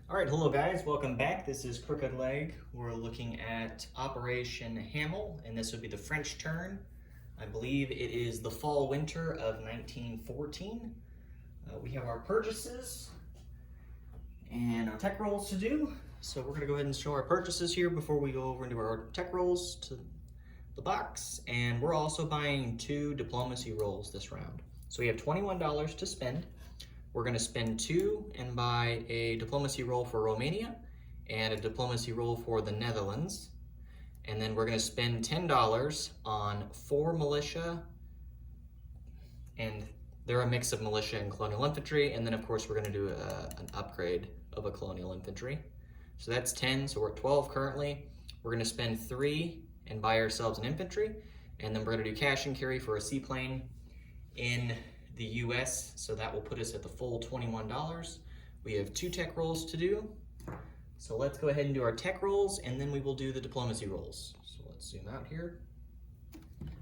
All right, hello guys, welcome back. This is Crooked Leg. We're looking at Operation Hamel, and this would be the French turn. I believe it is the fall-winter of 1914. We have our purchases and our tech rolls to do. So we're gonna go ahead and show our purchases here before we go over into our tech rolls to the box. And we're also buying 2 diplomacy rolls this round. So we have $21 to spend. We're gonna spend 2 and buy a diplomacy roll for Romania and a diplomacy roll for the Netherlands. And then we're gonna spend $10 on 4 militia, and they're a mix of militia and colonial infantry. And then of course we're gonna do an upgrade of a colonial infantry. So that's 10, so we're at 12 currently. We're gonna spend 3 and buy ourselves an infantry. And then we're gonna do cash and carry for a seaplane in the US, so that will put us at the full $21. We have 2 tech rolls to do. So let's go ahead and do our tech rolls, and then we will do the diplomacy rolls. So let's zoom out here.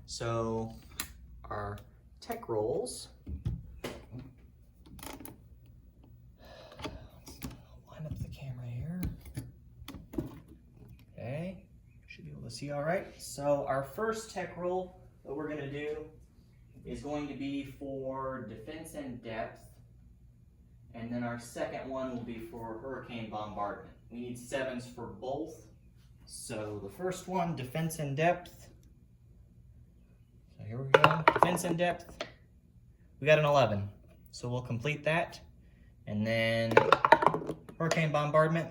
So our tech rolls, let's line up the camera here. Okay, should be able to see all right. So our first tech roll that we're gonna do is going to be for defense and depth, and then our second one will be for hurricane bombardment. We need 7s for both. So the first one, defense and depth. So here we go, defense and depth. We got an 11, so we'll complete that. And then hurricane bombardment,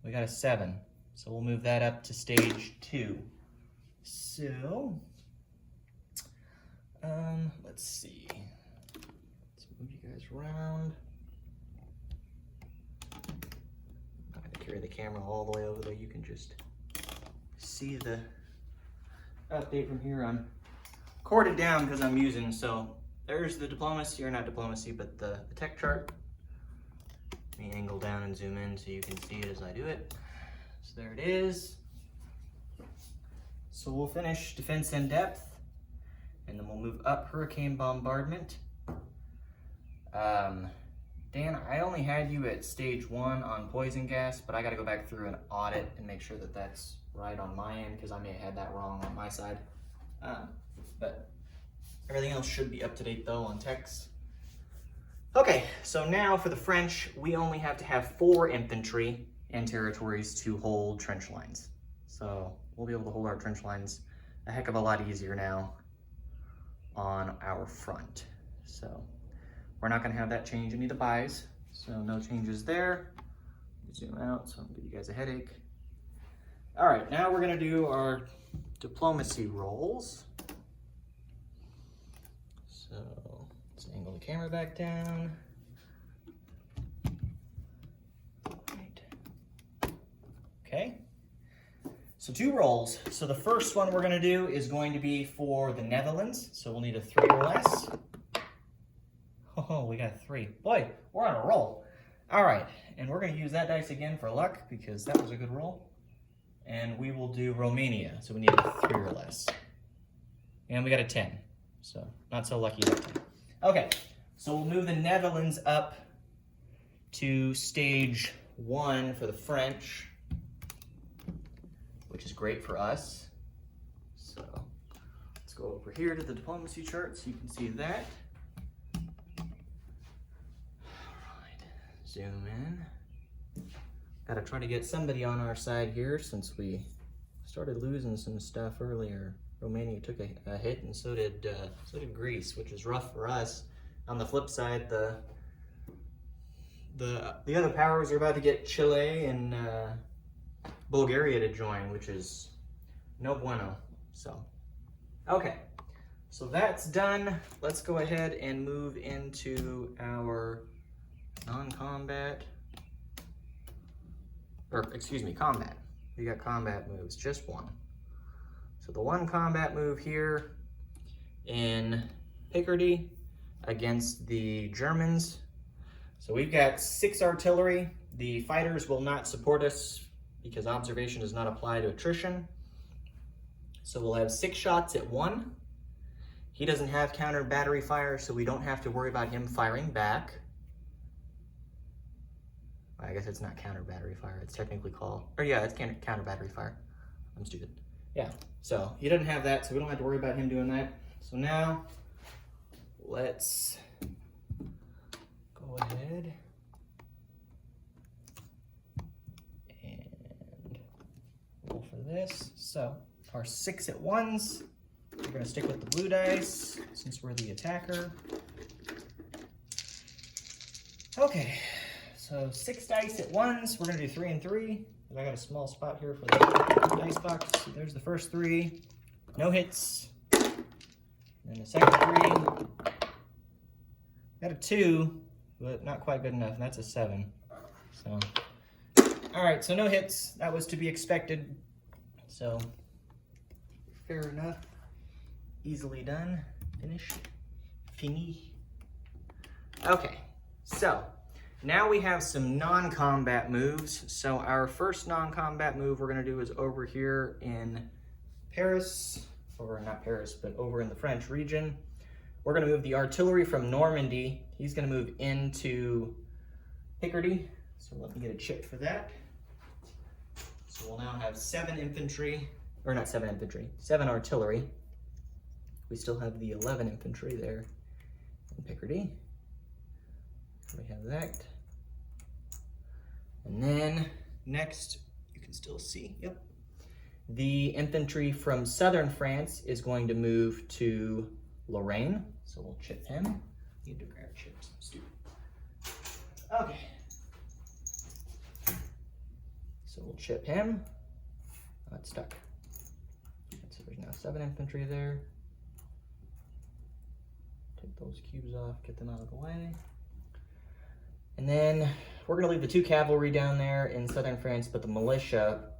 we got a 7, so we'll move that up to stage 2. So let's see. Let's move you guys around. I'm not gonna carry the camera all the way over there. You can just see the update from here. I'm corded down because I'm using, so there's the diplomacy, or not diplomacy, but the tech chart. Let me angle down and zoom in so you can see it as I do it. So there it is. So we'll finish defense in depth, and then we'll move up hurricane bombardment. Dan, I only had you at stage 1 on poison gas, but I gotta go back through and audit and make sure that that's right on my end, because I may have had that wrong on my side. But everything else should be up to date though on techs. Okay, so now for the French, we only have to have 4 infantry and territories to hold trench lines. So we'll be able to hold our trench lines a heck of a lot easier now on our front. So we're not going to have that change any of the buys, so no changes there. Zoom out so I don't give you guys a headache. All right, now we're going to do our diplomacy rolls. So let's angle the camera back down. Right. Okay. So 2 rolls. So the first one we're gonna do is going to be for the Netherlands. So we'll need a 3 or less. Oh, we got a 3. Boy, we're on a roll. All right, and we're gonna use that dice again for luck because that was a good roll. And we will do Romania. So we need a 3 or less. And we got a 10. So not so lucky that time. Okay, so we'll move the Netherlands up to stage 1 for the French, which is great for us. So let's go over here to the diplomacy chart so you can see that. All right, zoom in. Gotta try to get somebody on our side here since we started losing some stuff earlier. Romania took a hit, and so did Greece, which is rough for us. On the flip side, the other powers are about to get Chile and Bulgaria to join, which is no bueno. So, okay, so that's done. Let's go ahead and move into our non-combat, or excuse me, combat. We got combat moves, just 1. So the 1 combat move here in Picardy against the Germans. So we've got 6 artillery. The fighters will not support us because observation does not apply to attrition. So we'll have 6 shots at 1. He doesn't have counter battery fire, so we don't have to worry about him firing back. I guess it's not counter battery fire. It's technically called, or yeah, it's counter battery fire. I'm stupid. Yeah, so he doesn't have that, so we don't have to worry about him doing that. So now, let's go ahead and roll for this. So our 6-at-1s, we're gonna stick with the blue dice since we're the attacker. Okay, so 6 dice at 1s, we're gonna do 3 and 3. I got a small spot here for the dice box. So there's the first 3, no hits. And the second 3, got a 2, but not quite good enough, and that's a 7. So, all right, so no hits. That was to be expected. So, fair enough. Easily done. Fini. Okay, so now we have some non-combat moves. So our first non-combat move we're gonna do is over here in Paris, or not Paris, but over in the French region. We're gonna move the artillery from Normandy. He's gonna move into Picardy. So let me get a chip for that. So we'll now have 7 infantry, or not 7 infantry, 7 artillery. We still have the 11 infantry there in Picardy. We have that. And then next, you can still see, yep. The infantry from southern France is going to move to Lorraine. So we'll chip him. Need to grab chips, I'm stupid. Okay. So we'll chip him. Oh, it's stuck. So there's now 7 infantry there. Take those cubes off, get them out of the way. And then we're gonna leave the 2 cavalry down there in southern France, but the militia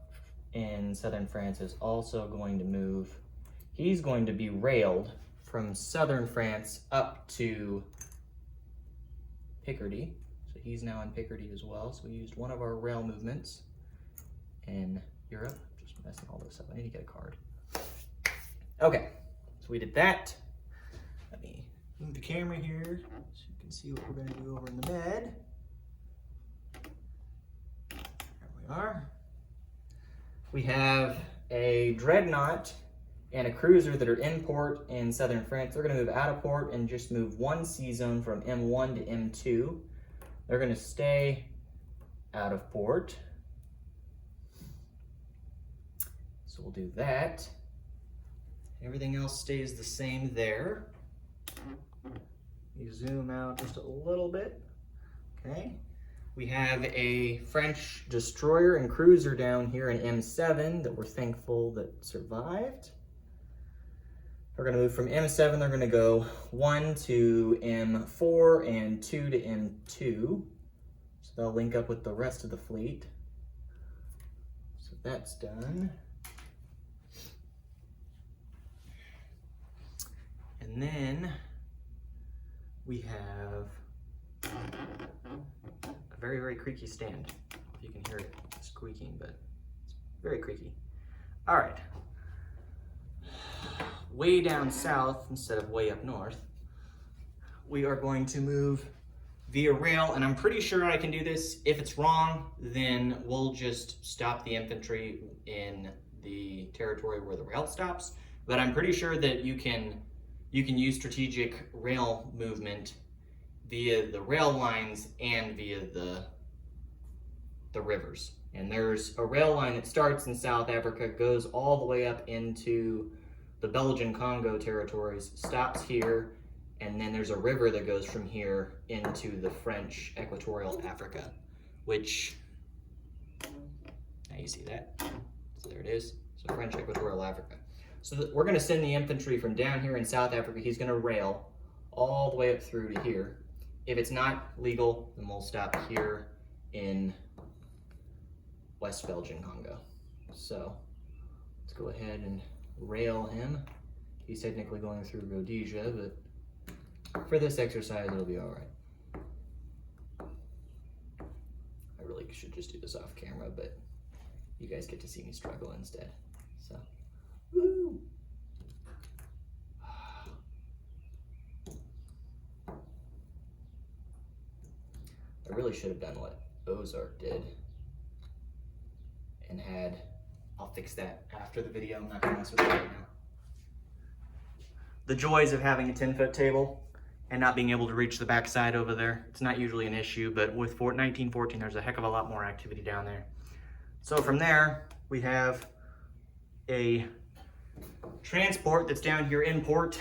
in southern France is also going to move. He's going to be railed from southern France up to Picardy. So he's now in Picardy as well. So we used one of our rail movements in Europe. Just messing all this up. I need to get a card. Okay, so we did that. Let me move the camera here so you can see what we're gonna do over in the bed. There we are. We have a dreadnought and a cruiser that are in port in southern France. They're gonna move out of port and just move 1 sea zone from M1 to M2. They're gonna stay out of port. So we'll do that. Everything else stays the same there. You zoom out just a little bit, okay? We have a French destroyer and cruiser down here in M7 that we're thankful that survived. We're gonna move from M7, they're gonna go 1 to M4 and 2 to M2. So they'll link up with the rest of the fleet. So that's done. And then we have a very, very creaky stand. If you can hear it squeaking, but it's very creaky. All right. Way down south instead of way up north, we are going to move via rail, and I'm pretty sure I can do this. If it's wrong, then we'll just stop the infantry in the territory where the rail stops. But I'm pretty sure that you can use strategic rail movement via the rail lines and via the rivers. And there's a rail line that starts in South Africa, goes all the way up into the Belgian Congo territories, stops here, and then there's a river that goes from here into the French Equatorial Africa, which, now you see that, so there it is, so French Equatorial Africa. So we're gonna send the infantry from down here in South Africa, he's gonna rail all the way up through to here. If it's not legal, then we'll stop here in West Belgian Congo. So let's go ahead and rail him. He's technically going through Rhodesia, but for this exercise, it'll be all right. I really should just do this off camera, but you guys get to see me struggle instead, so. Woo! I really should have done what Ozark did. And I'll fix that after the video. I'm not gonna mess with it right now. The joys of having a 10-foot table and not being able to reach the backside over there. It's not usually an issue, but with 1914, there's a heck of a lot more activity down there. So from there, we have a transport that's down here in port,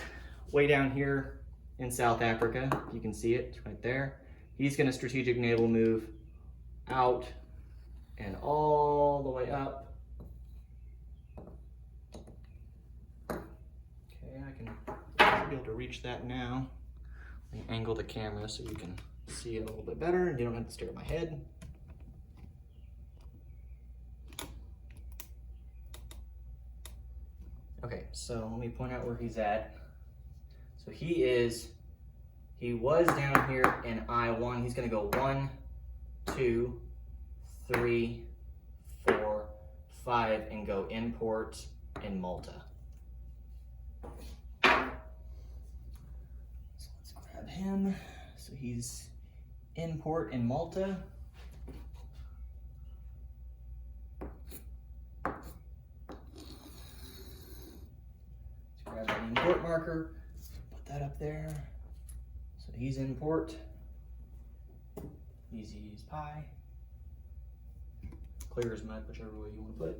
way down here in South Africa. You can see it right there. He's gonna strategic naval move out and all the way up. Okay, I can be able to reach that now. Let me angle the camera so you can see it a little bit better and you don't have to stare at my head. Okay, so let me point out where he's at. So he was down here in I-1. He's gonna go 1, 2, 3, 4, 5, and go in port in Malta. So let's grab him. So he's in port in Malta. Grab an import marker, put that up there. So he's in port. Easy as pie. Clear as mud, whichever way you want to put it.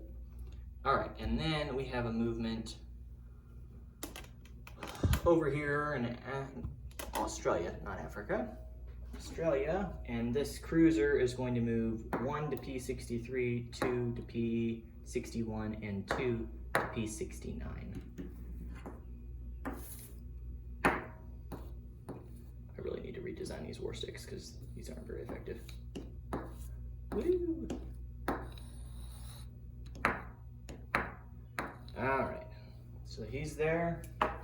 All right, and then we have a movement over here in Australia, not Africa. Australia, and this cruiser is going to move 1 to P63, 2 to P61, and 2 to P69. I really need to redesign these war sticks because these aren't very effective. Woo! All right, so he's there.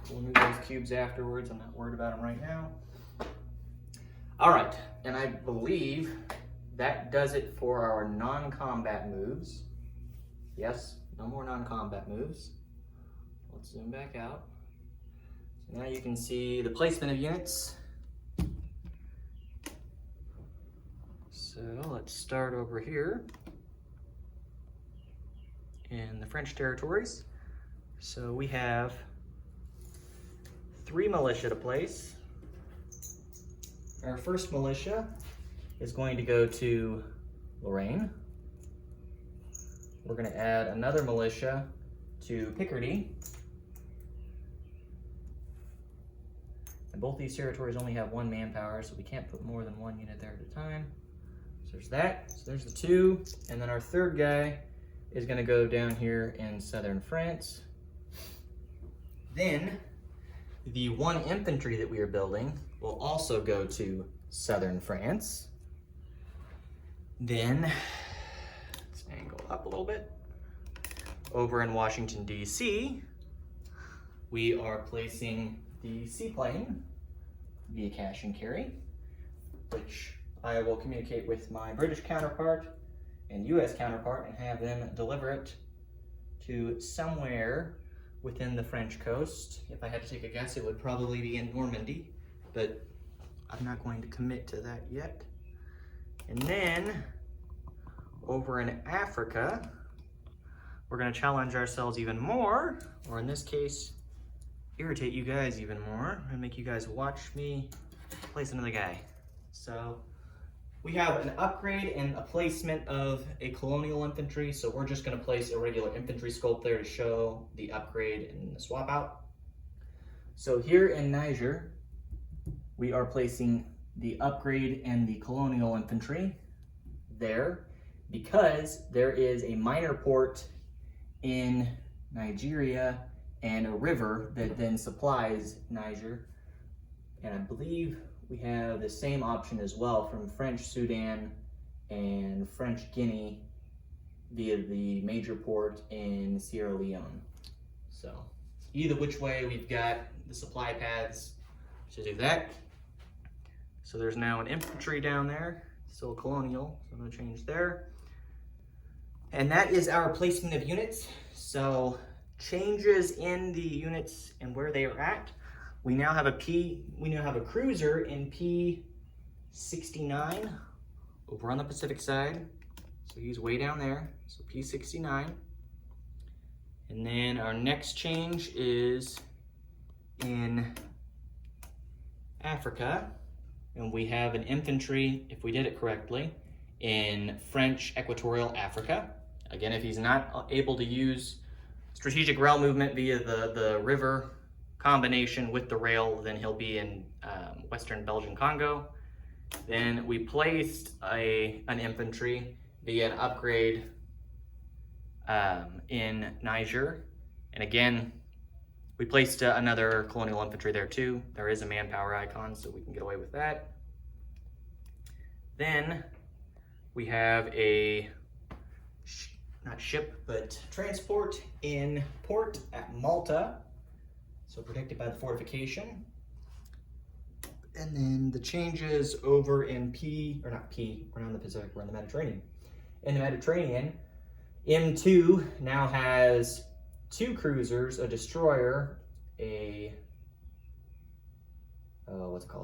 We'll move those cubes afterwards. I'm not worried about them right now. All right, and I believe that does it for our non-combat moves. Yes, no more non-combat moves. Let's zoom back out. So now you can see the placement of units. So let's start over here in the French territories. So we have 3 militia to place. Our first militia is going to go to Lorraine. We're going to add another militia to Picardy. And both these territories only have 1 manpower, so we can't put more than 1 unit there at a time. So there's that. So there's the 2. And then our third guy is going to go down here in southern France. Then the 1 infantry that we are building will also go to southern France. Then, let's angle up a little bit. Over in Washington, D.C., we are placing the seaplane via cash and carry, which I will communicate with my British counterpart and U.S. counterpart and have them deliver it to somewhere within the French coast. If I had to take a guess, it would probably be in Normandy, but I'm not going to commit to that yet. And then over in Africa, we're going to challenge ourselves even more, or in this case, irritate you guys even more and make you guys watch me place another guy. So we have an upgrade and a placement of a colonial infantry, so we're just going to place a regular infantry sculpt there to show the upgrade and the swap out. So here in Niger, we are placing the upgrade and the colonial infantry there because there is a minor port in Nigeria and a river that then supplies Niger. And I believe we have the same option as well from French Sudan and French Guinea via the major port in Sierra Leone. So either which way, we've got the supply paths to do that. So there's now an infantry down there, still colonial, so no change there. And that is our placement of units. So changes in the units and where they are at. We now have a cruiser in P69 over on the Pacific side. So he's way down there, so P69. And then our next change is in Africa, and we have an infantry, if we did it correctly, in French Equatorial Africa. Again, if he's not able to use strategic rail movement via the river combination with the rail, then he'll be in Western Belgian Congo. Then we placed an infantry via an upgrade in Niger. And again, we placed another colonial infantry there too. There is a manpower icon, so we can get away with that. Then we have a, not ship, but transport in port at Malta. So protected by the fortification. And then the changes over in we're not in the Pacific, we're in the Mediterranean. In the Mediterranean, M2 now has 2 cruisers, a destroyer, a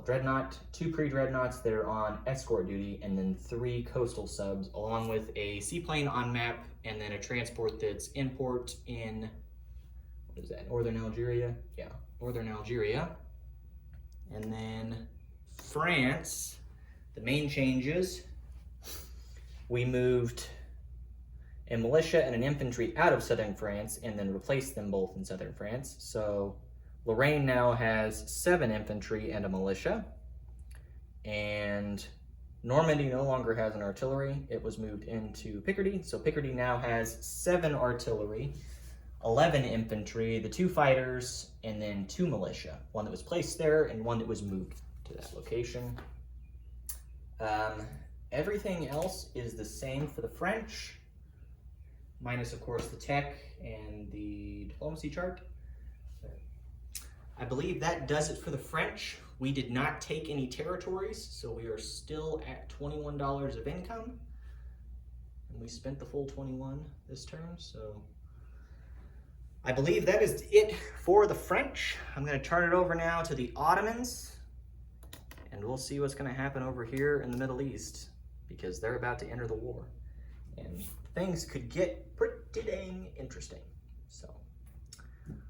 dreadnought, 2 pre-dreadnoughts that are on escort duty, and then 3 coastal subs, along with a seaplane on map, and then a transport that's in port in, what is that, northern Algeria? Yeah, northern Algeria. And then France, the main changes, we moved a militia and an infantry out of southern France and then replaced them both in southern France. So Lorraine now has 7 infantry and a militia, and Normandy no longer has an artillery. It was moved into Picardy. So Picardy now has 7 artillery, 11 infantry, the 2 fighters, and then 2 militia. 1 that was placed there and 1 that was moved to that location. Everything else is the same for the French, minus of course the tech and the diplomacy chart. I believe that does it for the French. We did not take any territories, so we are still at $21 of income. And we spent the full 21 this term, so I believe that is it for the French. I'm going to turn it over now to the Ottomans, and we'll see what's going to happen over here in the Middle East, because they're about to enter the war, and things could get pretty dang interesting. So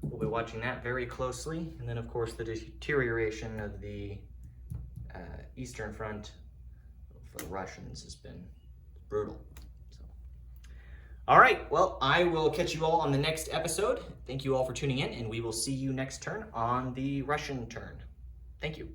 we'll be watching that very closely, and then of course the deterioration of the Eastern Front for the Russians has been brutal. All right, well, I will catch you all on the next episode. Thank you all for tuning in, and we will see you next turn on the Russian turn. Thank you.